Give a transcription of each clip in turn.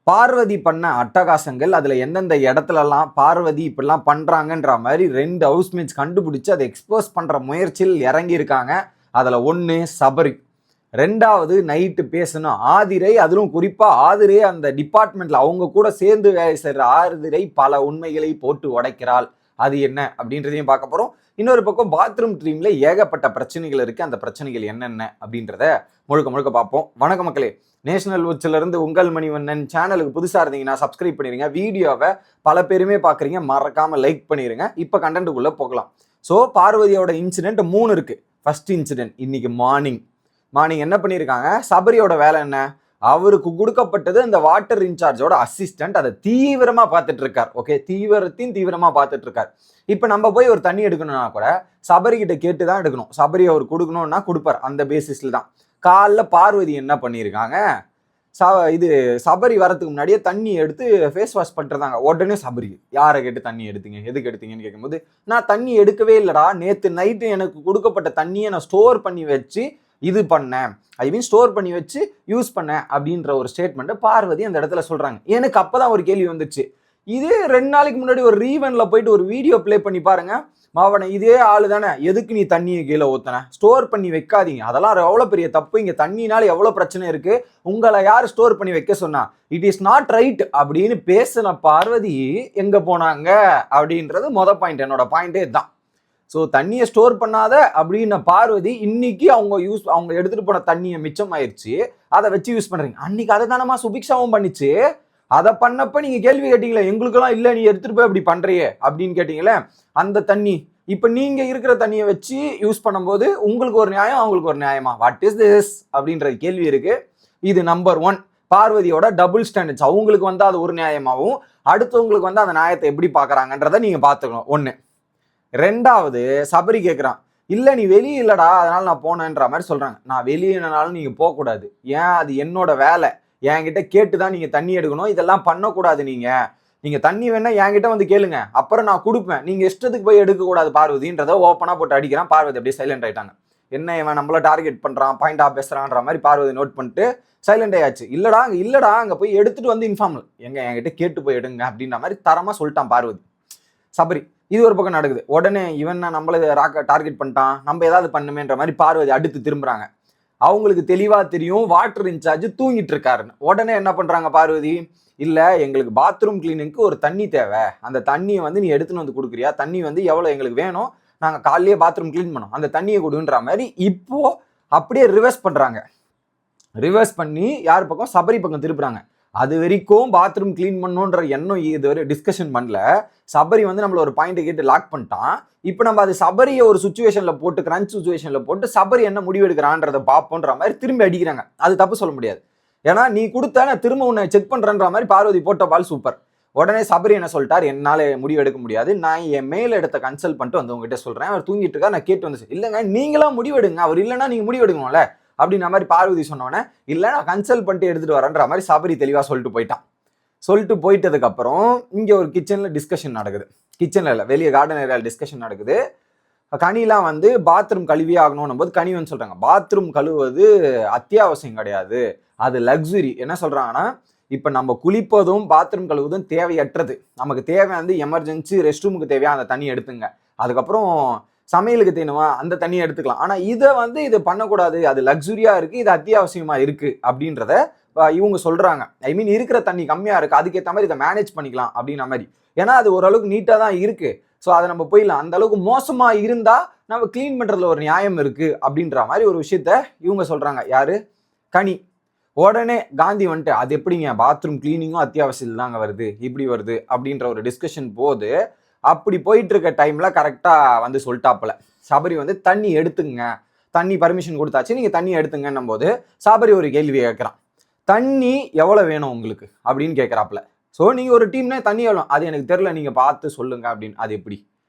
பார்வதி பண்ண அட்டகாசங்கள், அதுல எந்தெந்த இடத்துலலாம் பார்வதி இப்படிலாம் பண்றாங்கன்ற மாதிரி 2 ஹவுஸ்மேட்ஸ் கண்டுபிடிச்சு அதை எக்ஸ்போஸ் பண்ற முயற்சியில் இறங்கியிருக்காங்க. அதுல 1 சபரி, 2வது நைட்டு பேசணும் ஆதிரை. அதிலும் குறிப்பா ஆதிரை அந்த டிபார்ட்மெண்ட்ல அவங்க கூட சேர்ந்து வேலை செய்யற ஆதிரை பல உண்மைகளை போட்டு உடைக்கிறாள். அது என்ன அப்படின்றதையும் பார்க்க போறோம். இன்னொரு பக்கம் பாத்ரூம் ட்ரீம்ல ஏகப்பட்ட பிரச்சனைகள் இருக்கு. அந்த பிரச்சனைகள் என்னென்ன அப்படின்றத முழுக்க முழுக்க பார்ப்போம். வணக்கம் மக்களே, நேஷனல் உச்சில இருந்து உங்கள் மணிவண்ணன். சேனலுக்கு புதுசா இருந்தீங்கன்னா சப்ஸ்கிரைப் பண்ணிருங்க. வீடியோவை பல பேருமே பாக்குறீங்க, மறக்காம லைக் பண்ணிருங்க. இப்ப கண்டென்ட்டுக்குள்ள போகலாம். ஸோ பார்வதியோட இன்சிடென்ட் 3 இருக்கு. ஃபர்ஸ்ட் இன்சிடென்ட் இன்னைக்கு மார்னிங் என்ன பண்ணியிருக்காங்க, சபரியோட வேலை என்ன, அவருக்கு கொடுக்கப்பட்டது அந்த வாட்டர் இன்சார்ஜோட அசிஸ்டன்ட் அதை தீவிரமா பார்த்துட்டு இருக்கார். ஓகே, தீவிரமா பார்த்துட்டு இருக்கார். இப்ப நம்ம போய் ஒரு தண்ணி எடுக்கணும்னா கூட சபரி கிட்ட கேட்டு தான் எடுக்கணும். சபரி அவர் கொடுக்கணும்னா கொடுப்பார். அந்த பேசிஸ்ல தான் காலைல பார்வதி என்ன பண்ணியிருக்காங்க, சபரி வரதுக்கு முன்னாடியே தண்ணி எடுத்து ஃபேஸ் வாஷ் பண்ணிருந்தாங்க. உடனே சபரி யாரை கேட்டு தண்ணி எடுத்தீங்க, எதுக்கு எடுத்தீங்கன்னு கேட்கும்போது, நான் தண்ணி எடுக்கவே இல்லடா, நேற்று நைட்டு எனக்கு கொடுக்கப்பட்ட தண்ணியை நான் ஸ்டோர் பண்ணி வச்சு இது பண்ணேன், ஐ மீன் ஸ்டோர் பண்ணி வச்சு யூஸ் பண்ணேன் அப்படின்ற ஒரு ஸ்டேட்மெண்ட் பார்வதி அந்த இடத்துல சொல்றாங்க. எனக்கு அப்பதான் ஒரு கேள்வி வந்துச்சு, இதே 2 நாளைக்கு முன்னாடி ஒரு ரீவன்ல போயிட்டு ஒரு வீடியோ பிளே பண்ணி பாருங்க, மாவன இதே ஆளு தானே, எதுக்கு நீ தண்ணியை கீழே ஊத்தன, ஸ்டோர் பண்ணி வைக்காதீங்க, அதெல்லாம் எவ்வளவு பெரிய தப்பு, இங்க தண்ணினால எவ்வளவு பிரச்சனை இருக்கு, உங்களை யார் ஸ்டோர் பண்ணி வைக்க சொன்னா, இட் இஸ் நாட் ரைட் அப்படின்னு பேசின பார்வதி எங்க போனாங்க அப்படின்றது பாயிண்ட். என்னோட பாயிண்டே தான். ஸோ தண்ணியை ஸ்டோர் பண்ணாத அப்படின்ன பார்வதி இன்னைக்கு அவங்க எடுத்துட்டு போன தண்ணியை மிச்சம் ஆயிடுச்சு, அதை வச்சு யூஸ் பண்றீங்க. அன்னைக்கு அதை தானமா சுபிக்ஷாவும் பண்ணிச்சு. அதை பண்ணப்ப நீங்க கேள்வி கேட்டீங்களே, எங்களுக்கெல்லாம் இல்ல நீ எடுத்துட்டு போய் அப்படி பண்றியே அப்படின்னு கேட்டீங்களே. அந்த தண்ணி இப்ப நீங்க இருக்கிற தண்ணியை வச்சு யூஸ் பண்ணும்போது உங்களுக்கு ஒரு நியாயம், அவங்களுக்கு ஒரு நியாயமா? வாட் இஸ் திஸ் அப்படின்ற கேள்வி இருக்கு. இது நம்பர் 1 பார்வதியோட டபுள் ஸ்டாண்டர்ட்ஸ். அவங்களுக்கு வந்து அது ஒரு நியாயமாகவும் அடுத்தவங்களுக்கு வந்து அந்த நியாயத்தை எப்படி பாக்குறாங்கன்றத நீங்க பாத்துக்கணும். 1. 2வது சபரி கேட்குறான், இல்லை நீ வெளியே இல்லடா அதனால நான் போனேன்ற மாதிரி சொல்றாங்க. நான் வெளியேனாலும் நீங்க போகக்கூடாது, ஏன் அது என்னோட வேலை, என்கிட்ட கேட்டுதான் நீங்க தண்ணி எடுக்கணும், இதெல்லாம் பண்ணக்கூடாது. நீங்க தண்ணி வேணா என்கிட்ட வந்து கேளுங்க, அப்புறம் நான் கொடுப்பேன், நீங்க இஷ்டத்துக்கு போய் எடுக்கக்கூடாது பார்வதின்றத ஓப்பனா போட்டு அடிக்கிறான். பார்வதி அப்படியே சைலண்ட் ஆயிட்டாங்க. என்ன இவன் நம்மள டார்கெட் பண்றான், பாயிண்டா பேசுறான்ற மாதிரி பார்வதி நோட் பண்ணிட்டு சைலண்ட் ஆயாச்சு. இல்லடா அங்க போய் எடுத்துட்டு வந்து இன்ஃபார்ம் என்கிட்ட கேட்டு போய் எடுங்க அப்படின்ற மாதிரி தரமா சொல்லிட்டான் பார்வதி. சபரி இது ஒரு பக்கம் நடக்குது. உடனே இவன் நம்மள டார்கெட் பண்ணிட்டான், நம்ம ஏதாவது பண்ணுமேன்ற மாதிரி பார்வதி அடுத்து திரும்புறாங்க. அவங்களுக்கு தெளிவா தெரியும் வாட்டர் இன்சார்ஜ் தூங்கிட்டு இருக்காருன்னு. உடனே என்ன பண்றாங்க பார்வதி, இல்ல எங்களுக்கு பாத்ரூம் கிளீனிங்க்கு ஒரு தண்ணி தேவை, அந்த தண்ணியை வந்து நீ எடுத்துன்னு வந்து கொடுக்குறியா, தண்ணி வந்து எவ்வளவு எங்களுக்கு வேணும், நாங்க காலையிலேயே பாத்ரூம் கிளீன் பண்ணோம், அந்த தண்ணியை கொடுன்ற மாதிரி இப்போ அப்படியே ரிவர்ஸ் பண்றாங்க. ரிவர்ஸ் பண்ணி யார் பக்கம், சபரி பக்கம் திருப்புறாங்க. அது வரைக்கும் பாத்ரூம் கிளீன் பண்ணணுன்ற எண்ணம் இதுவரை டிஸ்கஷன் பண்ணல. சபரி வந்து நம்மள ஒரு பாயிண்ட் கேட்டு லாக் பண்ணிட்டான். இப்போ நம்ம அது சபரியை ஒரு சுச்சுவேஷன்ல போட்டு, கிரன்ச் சுச்சுவேஷன்ல போட்டு சபரி என்ன முடிவு எடுக்கிறான்றத பார்ப்போன்ற மாதிரி திரும்பி அடிக்கிறாங்க. அது தப்பு சொல்ல முடியாது, ஏன்னா நீ கொடுத்த நான் திரும்ப உன்னை செக் பண்றேன்ற மாதிரி பார்வதி போட்ட பால் சூப்பர். உடனே சபரி என்ன சொல்லிட்டார், என்னால முடிவு எடுக்க முடியாது, நான் என் மேல எடுத்த கன்சல்ட் பண்ணிட்டு வந்து உங்ககிட்ட சொல்றேன், அவர் தூங்கிட்டு இருக்கா, நான் கேட்டு வந்து இல்லைங்க நீங்களா முடிவு எடுங்க, அவர் இல்லைன்னா நீங்க முடிவு எடுக்கணும்ல அப்படின்ற மாதிரி பார்வதி சொன்னோன்னே, இல்லை நான் கன்சல்ட் பண்ணிட்டு எடுத்துட்டு வரேன்ற மாதிரி சபரி தெளிவா சொல்லிட்டு போயிட்டான். சொல்லிட்டு போயிட்டதுக்கு அப்புறம் இங்க ஒரு கிச்சன்ல டிஸ்கஷன் நடக்குது. கிச்சன்ல இல்ல, வெளியே கார்டன் ஏரியாவில் டிஸ்கஷன் நடக்குது. கனிலாம் வந்து பாத்ரூம் கழுவியே ஆகணும் போது கனி வந்து சொல்றாங்க, பாத்ரூம் கழுவுவது அத்தியாவசியம் கிடையாது, அது லக்ஸுரி. என்ன சொல்றாங்கன்னா, இப்ப நம்ம குளிப்பதும் பாத்ரூம் கழுவுவதும் தேவையற்றது, நமக்கு தேவை வந்து எமர்ஜென்சி ரெஸ்ட் ரூமுக்கு தேவையா அந்த தண்ணி எடுத்துங்க, அதுக்கப்புறம் சமையலுக்கு தேணுமா அந்த தண்ணியை எடுத்துக்கலாம், ஆனா இதை வந்து இது பண்ணக்கூடாது, அது லக்ஸுரியா இருக்கு, இது அத்தியாவசியமா இருக்கு அப்படின்றத இவங்க சொல்றாங்க. ஐ மீன் இருக்கிற தண்ணி கம்மியா இருக்கு, அதுக்கேற்ற மாதிரி இதை மேனேஜ் பண்ணிக்கலாம் அப்படின்ற மாதிரி. ஏன்னா அது ஓரளவுக்கு நீட்டா தான் இருக்கு, ஸோ அதை நம்ம போயிடலாம். அந்த அளவுக்கு மோசமா இருந்தா நம்ம கிளீன் பண்றதுல ஒரு நியாயம் இருக்கு அப்படின்ற மாதிரி ஒரு விஷயத்த இவங்க சொல்றாங்க. யாரு, கனி. உடனே காந்தி வந்துட்டு, அது எப்படிங்க பாத்ரூம் கிளீனிங்கும் அத்தியாவசியம் தாங்க வருது, இப்படி வருது அப்படின்ற ஒரு டிஸ்கஷன் போது, அப்படி போயிட்டு இருக்க டைம்ல கரெக்டா வந்து சொல்லிட்டாப்புல சபரி வந்து தண்ணி எடுத்துங்க, தண்ணி பர்மிஷன் கொடுத்தாச்சு, நீங்க தண்ணி எடுத்துங்கன்னும் போது சபரி ஒரு கேள்வி கேட்கிறான், தண்ணி எவ்வளவு வேணும் உங்களுக்கு அப்படின்னு கேட்கிறாப்புல. ஸோ நீங்க ஒரு டீம்னா தண்ணி எவ்வளோ, அது எனக்கு தெரியல, நீங்க பார்த்து சொல்லுங்க அப்படின்னு. அது எப்படி,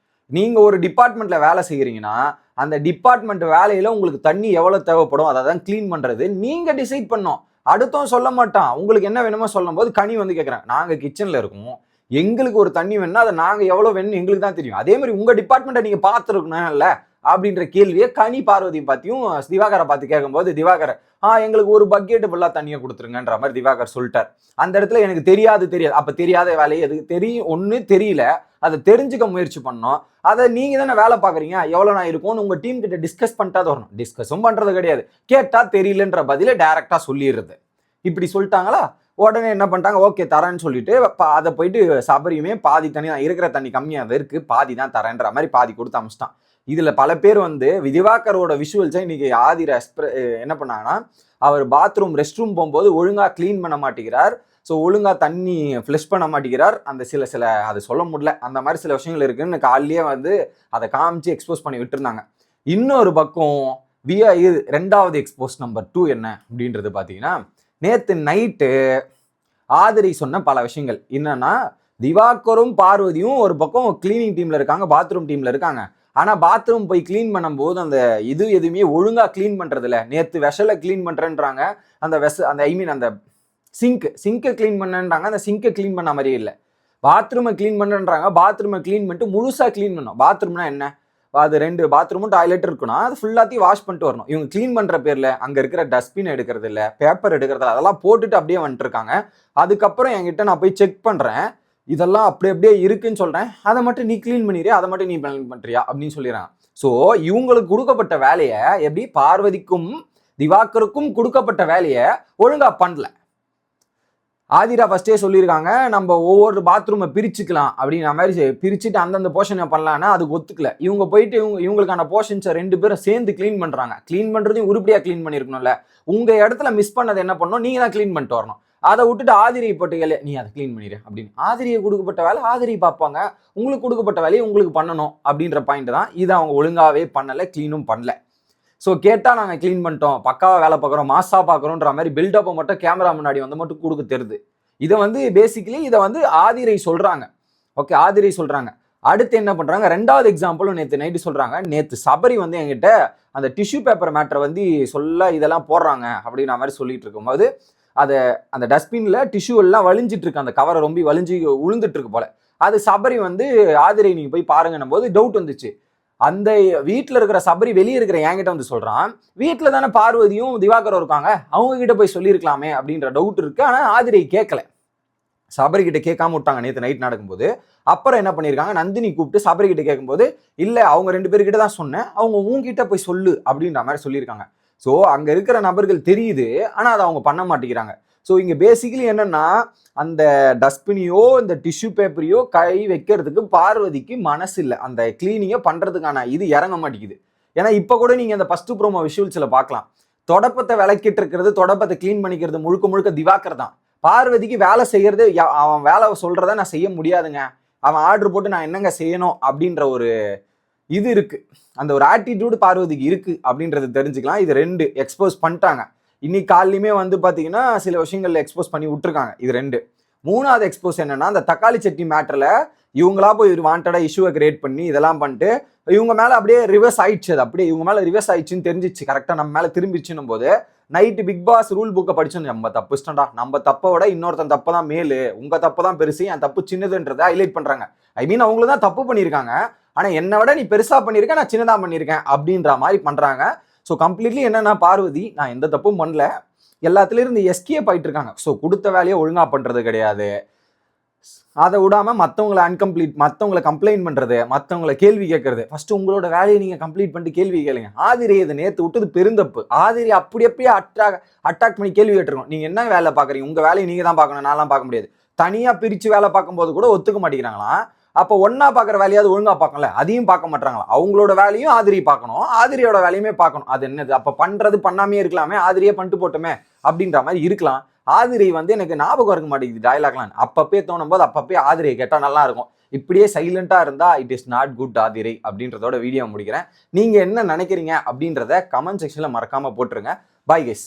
நீங்க ஒரு டிபார்ட்மெண்ட்ல வேலை செய்யறீங்கன்னா அந்த டிபார்ட்மெண்ட் வேலையில உங்களுக்கு தண்ணி எவ்வளவு தேவைப்படும், அதை தான் கிளீன் பண்றது நீங்க டிசைட் பண்ணோம், அடுத்தவன் சொல்ல மாட்டான். உங்களுக்கு என்ன வேணுமோ சொல்லும் போது கனி வந்து கேட்கறாங்க, நாங்க கிச்சன்ல இருக்கோம், எங்களுக்கு ஒரு தண்ணி வேணும்னா அதை நாங்க எவ்வளவு வேணும் எங்களுக்கு தான் தெரியும், அதே மாதிரி உங்க டிபார்ட்மெண்ட்டை நீங்க பார்த்துருக்கணும்ல அப்படின்ற கேள்வியை கனி பார்வதி பார்த்தியும் திவாகரை பார்த்து கேட்கும்போது திவாகர் எங்களுக்கு ஒரு பக்கெட்டு ஃபுல்லா தண்ணியை கொடுத்துருங்கன்ற மாதிரி திவாகர் சொல்லிட்டார். அந்த இடத்துல எனக்கு தெரியாது அப்ப தெரியாத வேலையை எதுக்கு தெரியும், ஒண்ணு தெரியல, அதை தெரிஞ்சுக்க முயற்சி பண்ணோம். அதை நீங்க தானே வேலை பாக்குறீங்க, எவ்வளவு நான் இருக்கும்னு உங்க டீம் கிட்ட டிஸ்கஸ் பண்ணிட்டா வரணும். டிஸ்கஸும் பண்றது கிடையாது, கேட்டா தெரியலன்ற பதில டைரக்டா சொல்லிடுறது. இப்படி சொல்லிட்டாங்களா, உடனே என்ன பண்ணிட்டாங்க, ஓகே தரேன்னு சொல்லிட்டு அதை போயிட்டு சபரியுமே பாதி தண்ணி தான் இருக்கிற தண்ணி கம்மியாக இருக்கு, பாதி தான் தரேன்ற மாதிரி பாதி கொடுத்து அமிச்சிட்டான். இதுல பல பேர் வந்து திவாகரோட விஷுவல்ஸை இன்னைக்கு ஆதிர என்ன பண்ணாங்கன்னா, அவர் பாத்ரூம் ரெஸ்ட் ரூம் போகும்போது ஒழுங்கா கிளீன் பண்ண மாட்டேங்கிறார், ஸோ ஒழுங்கா தண்ணி ஃப்ளஷ் பண்ண மாட்டேங்கிறார், அந்த சில அதை சொல்ல முடியல, அந்த மாதிரி சில விஷயங்கள் இருக்குன்னு காலையிலேயே வந்து அதை காமிச்சு எக்ஸ்போஸ் பண்ணி விட்டுருந்தாங்க. இன்னொரு பக்கம் ரெண்டாவது எக்ஸ்போஸ் நம்பர் 2 என்ன அப்படின்றது பார்த்தீங்கன்னா, நேற்று நைட்டு ஆதிரை சொன்ன பல விஷயங்கள் என்னன்னா, திவாகரும் பார்வதியும் ஒரு பக்கம் கிளீனிங் டீம்ல இருக்காங்க, பாத்ரூம் டீம்ல இருக்காங்க. ஆனா பாத்ரூம் போய் கிளீன் பண்ணும்போது அந்த எதுவுமே ஒழுங்கா கிளீன் பண்றது இல்ல. நேத்து வெஷலை கிளீன் பண்றேன்றாங்க, அந்த சிங்கை கிளீன் பண்ணன்றாங்க, அந்த சிங்கை கிளீன் பண்ண மாதிரியே இல்லை. பாத்ரூமை கிளீன் பண்ணுன்றாங்க, பாத்ரூமை கிளீன் பண்ணிட்டு முழுசா கிளீன் பண்ணணும். பாத்ரூம்னா என்ன, அது 2 பாத்ரூமும் டாய்லெட் இருக்குன்னா அது ஃபுல்லாத்தையும் வாஷ் பண்ணிட்டு வரணும். இவங்க கிளீன் பண்ற பேர்ல அங்க இருக்கிற டஸ்ட்பின் எடுக்கிறது இல்லை, பேப்பர் எடுக்கிறது இல்லை, அதெல்லாம் போட்டுட்டு அப்படியே வந்துட்டு இருக்காங்க. அதுக்கப்புறம் என்கிட்ட நான் போய் செக் பண்றேன், இதெல்லாம் அப்படியே இருக்குன்னு சொல்றேன், அதை மட்டும் நீ கிளீன் பண்ணிடுறியா, அதை மட்டும் நீ கிளீன் பண்றியா அப்படின்னு சொல்லிடுறாங்க. ஸோ இவங்களுக்கு கொடுக்கப்பட்ட வேலையை எப்படி பார்வதிக்கும் திவாகருக்கும் கொடுக்கப்பட்ட வேலையை ஒழுங்கா பண்ணல. ஆதிரா ஃபர்ஸ்டே சொல்லியிருக்காங்க, நம்ம ஒவ்வொரு பாத்ரூமை பிரிச்சுக்கலாம் அப்படின்ற மாதிரி பிரிச்சுட்டு அந்தந்த போர்ஷனை பண்ணலான்னா அதுக்கு ஒத்துக்கல. இவங்க போயிட்டு இவங்களுக்கான போர்ஷன்ஸை 2 பேரும் சேர்ந்து கிளீன் பண்றாங்க. கிளீன் பண்றதையும் உருப்படியா கிளீன் பண்ணிருக்கணும்ல. உங்க இடத்துல மிஸ் பண்ணது என்ன பண்ணணும், நீங்க தான் கிளீன் பண்ணிட்டு வரணும். அதை விட்டுட்டு ஆதிரியை போட்டு நீ அதை கிளீன் பண்ணிடு அப்படின்னு. ஆதிரியை கொடுக்கப்பட்ட வேலை ஆதிரியை பார்ப்பாங்க, உங்களுக்கு கொடுக்கப்பட்ட வேலையை உங்களுக்கு பண்ணணும் அப்படின்ற பாயிண்ட் தான். இதை அவங்க ஒழுங்காவே பண்ணலை, கிளீனும் பண்ணல. ஸோ கேட்டால் நாங்கள் கிளீன் பண்ணிட்டோம், பக்காவாக வேலை பார்க்குறோம், மாஸாக பார்க்குறோன்ற மாதிரி பில்டப்பை மட்டும் கேமரா முன்னாடி வந்து மட்டும் கொடுக்க தெரியுது. இதை வந்து பேசிக்கலி இதை வந்து ஆதிரை சொல்கிறாங்க. ஓகே, ஆதிரை சொல்கிறாங்க. அடுத்து என்ன பண்ணுறாங்க, 2வது எக்ஸாம்பிளும் நேற்று நைட்டு சொல்கிறாங்க. நேற்று சபரி வந்து என்கிட்ட அந்த டிஷ்யூ பேப்பர் மேட்டரை வந்து இதெல்லாம் போடுறாங்க அப்படின்ற மாதிரி சொல்லிட்டு இருக்கும்போது அந்த டஸ்ட்பின்ல டிஷ்யூ எல்லாம் வலிஞ்சிட்டு இருக்கு, அந்த கவரை ரொம்ப வலிஞ்சு உளுந்துட்டு இருக்கு போல. அது சபரி வந்து ஆதிரை நீங்க போய் பாருங்கன்னும் போது டவுட் வந்துச்சு. அந்த வீட்டில் இருக்கிற சபரி வெளியே இருக்கிற என்கிட்ட வந்து சொல்றான், வீட்டில் தானே பார்வதியும் திவாகரும் இருக்காங்க, அவங்க கிட்ட போய் சொல்லியிருக்கலாமே அப்படின்ற டவுட் இருக்கு. ஆனா ஆதிரை கேட்கல, சபரி கிட்ட கேட்காம விட்டாங்க நேற்று நைட் நடக்கும்போது. அப்புறம் என்ன பண்ணியிருக்காங்க, நந்தினி கூப்பிட்டு சபரி கிட்ட கேட்கும்போது, இல்ல அவங்க 2 பேர்கிட்ட தான் சொன்னேன், அவங்க உங்ககிட்ட போய் சொல்லு அப்படின்ற மாதிரி சொல்லியிருக்காங்க. ஸோ அங்க இருக்கிற நபர்கள் தெரியுது, ஆனா அதை அவங்க பண்ண மாட்டேங்கிறாங்க. ஸோ இங்க பேசிக்கலி என்னன்னா, அந்த டஸ்ட்பினையோ இந்த டிஷ்யூ பேப்பரையோ கை வைக்கிறதுக்கு பார்வதிக்கு மனசு இல்லை, அந்த கிளீனிங்கை பண்றதுக்கான இது இறங்க மாட்டேங்குது. ஏன்னா இப்ப கூட நீங்க அந்த ஃபர்ஸ்ட் ப்ரோமோ விஷுவல்ஸ்ல பார்க்கலாம், தொடப்பத்தை விளக்கிட்டு இருக்கிறது, தொடப்பத்தை கிளீன் பண்ணிக்கிறது முழுக்க திவாகர் தான். பார்வதிக்கு வேலை செய்யறது, அவன் வேலை சொல்றத நான் செய்ய முடியாதுங்க, அவன் ஆர்டர் போட்டு நான் என்னங்க செய்யணும் அப்படின்ற ஒரு இது இருக்கு, அந்த ஒரு ஆட்டிடியூடு பார்வதிக்கு இருக்கு அப்படின்றது தெரிஞ்சுக்கலாம். இது 2 எக்ஸ்போஸ் பண்ணிட்டாங்க. இன்னைக்கு காலையுமே வந்து பாத்தீங்கன்னா சில விஷயங்கள்ல எக்ஸ்போஸ் பண்ணி விட்டுருக்காங்க. இது 2. 3வது எக்ஸ்போஸ் என்னன்னா, அந்த தக்காளி சட்னி மேட்டர்ல இவங்களா போய் வாண்டடா இஷ்யூவை கிரியேட் பண்ணி இதெல்லாம் பண்ணிட்டு இவங்க மேல அப்படியே ரிவர்ஸ் ஆயிடுச்சு. அது அப்படியே இவங்க மேல ரிவர்ஸ் ஆயிடுச்சுன்னு தெரிஞ்சிச்சு, கரெக்டா நம்ம மேல திரும்பிச்சுன்னும் போது நைட்டு பிக் பாஸ் ரூல் புக்கை படிச்சோம், நம்ம தப்புச்சிட்டோம்டா, நம்ம தப்பை விட இன்னொருத்தன் தப்பு தான் மேலு, உங்க தப்பு தான் பெருசு, என் தப்பு சின்னதுன்றதை ஹைலைட் பண்றாங்க. ஐ மீன் அவங்கள தான் தப்பு பண்ணியிருக்காங்க, ஆனா என்னை விட நீ பெருசா பண்ணியிருக்க, நான் சின்னதா பண்ணியிருக்கேன் அப்படின்ற மாதிரி பண்றாங்க. ஸோ கம்ப்ளீட்லி என்னன்னா, பார்வதி நான் எந்த தப்பும் பண்ணல, எல்லாத்துலேயும் இருந்து எஸ்கேப் ஆயிட்டு இருக்காங்க. ஸோ கொடுத்த வேலையை ஒழுங்கா பண்றது கிடையாது, அதை விடாம மற்றவங்களை கம்ப்ளைண்ட் பண்றது, மற்றவங்களை கேள்வி கேட்கறது. ஃபர்ஸ்ட் உங்களோட வேலையை நீங்க கம்ப்ளீட் பண்ணிட்டு கேள்வி கேளுங்க. ஆதிரை இதை நேற்று விட்டது பெருந்தப்பு. ஆதிரை அப்படியே அட்டாக் பண்ணி கேள்வி கேட்டுருக்கோம். நீங்க என்ன வேலை பாக்குறீங்க, உங்க வேலையை நீங்க தான் பார்க்கணும், நான்லாம் பார்க்க முடியாது. தனியா பிரிச்சு வேலை பார்க்கும்போது கூட ஒத்துக்க மாட்டேங்கிறாங்களாம். அப்போ ஒன்னா பார்க்குற வேலையாவது ஒழுங்கா பார்க்கல, அதையும் பார்க்க மாட்டாங்களா. அவங்களோட வேலையும் ஆதிரி பார்க்கணும், ஆதிரியோட வேலையுமே பார்க்கணும். அது என்னது, அப்ப பண்றது பண்ணாமே இருக்கலாமே, ஆதிரியே பண்ணிட்டு போட்டோமே அப்படின்ற மாதிரி இருக்கலாம். ஆதிரை வந்து எனக்கு ஞாபகம் இருக்க மாட்டேங்குது டைலாக்லாம். அப்பப்பே தோணும் போது அப்பப்பே ஆதிரியை கேட்டா நல்லா இருக்கும். இப்படியே சைலண்டா இருந்தா it is not good Aadhirai அப்படின்றதோட வீடியோ முடிக்கிறேன். நீங்க என்ன நினைக்கிறீங்க அப்படின்றத கமெண்ட் செக்ஷன்ல மறக்காம போட்டுருங்க. Bye guys.